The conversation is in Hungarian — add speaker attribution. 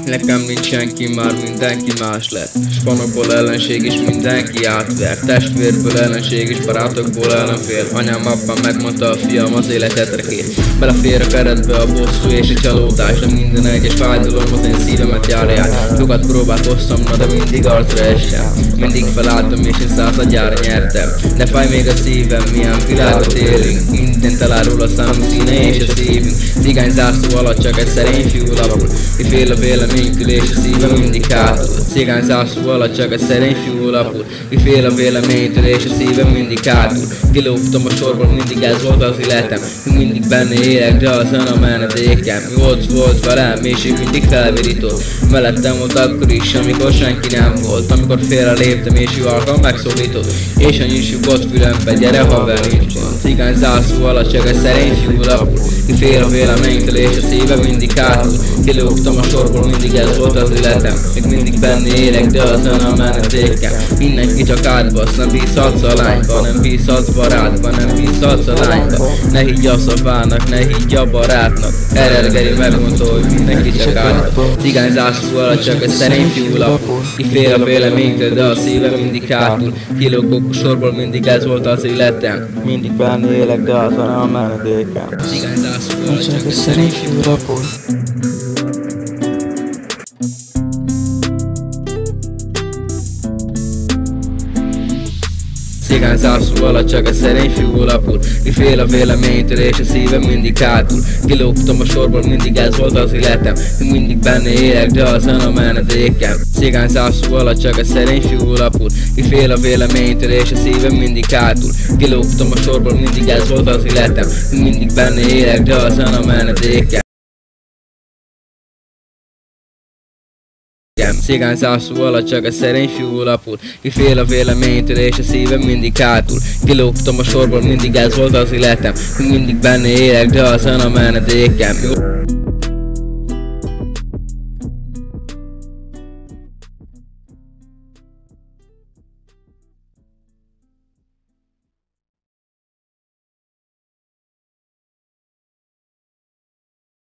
Speaker 1: Nekem nincs senki, már mindenki más lett. Spanokból ellenség is mindenki átver. Testvérből ellenség is barátokból ellenfél. Anyám apám megmondta, a fiam az életetre kér. Belefér a keretbe a bosszú és a csalódás, de minden egyes fájdalom az én szívemet járja át. Sokat próbált hoztam, na de mindig arcra estem. Mindig felálltam és én 100-adjára nyertem. De fáj még a szívem, milyen világot élünk. Mindent elárul a számunk színe és a szívünk. Cigány zászló alatt csak egy szerény fiú lapul. Ki fél a véleménytől és a szíve mindig hátul. Cigány zászló alatt csak egy szerény fiú lapul. Ki fél a véleménytől és a szíve mindig hátul. Kilógtam a sorból, mindig ez volt az életem. Mindig benne élek, de azon a menedékem. Volt velem és ő mindig felvirított. Mellettem volt akkor is, amikor senki nem volt. Amikor félre léptem és ő alkalom megszólított. És a nyisjukott fülembe, gyere haver nincs van. Cigány zászló alatt csak egy szerény fiú lapul. Ki fél a véleménytől és a szíve mindig hátul. Kilógtam a sorból, mindig ez volt az életem. Még mindig benne élek, de azon a menedékem. Mindenki csak átbasz, nem bízhatsz a lányba. Nem bízhatsz barátba, nem bízhatsz a lányba. Ne higgy a szavának, ne higgy a barátnak. Erergeri megmondta, hogy mindenki csak átbasz. Cigány zászló alatt csak egy szerény fiú lapul. Ki fél a véleménytől, de a szíve mindig hátul. Kilógok a sorból, mindig ez volt az életem. Mindig benne élek, de azon a menedékem. Cigány zászló alatt csak egy szerény fiú lapul. Cigány zászló alatt csak egy szerény fiú lapul. Ki fél a véleménytől és a szívem mindig hátul. Kilógtam a sorból, mindig ez volt az életem. Mindig benne élek, de azon a menedékem. Cigány zászló alatt csak egy szerény fiú lapul. Ki fél a véleménytől és a szívem mindig hátul. Kilógtam a sorból, mindig ez volt az életem. Mindig benne élek, de azon a menedékem. Cigány zászló alatt csak egy szerény fiú lapul. Ki fél a véleménytől és a szívem mindig hátul. Kilógtam a sorból, mindig ez volt az életem. Mindig benne élek, de azon a menedékem.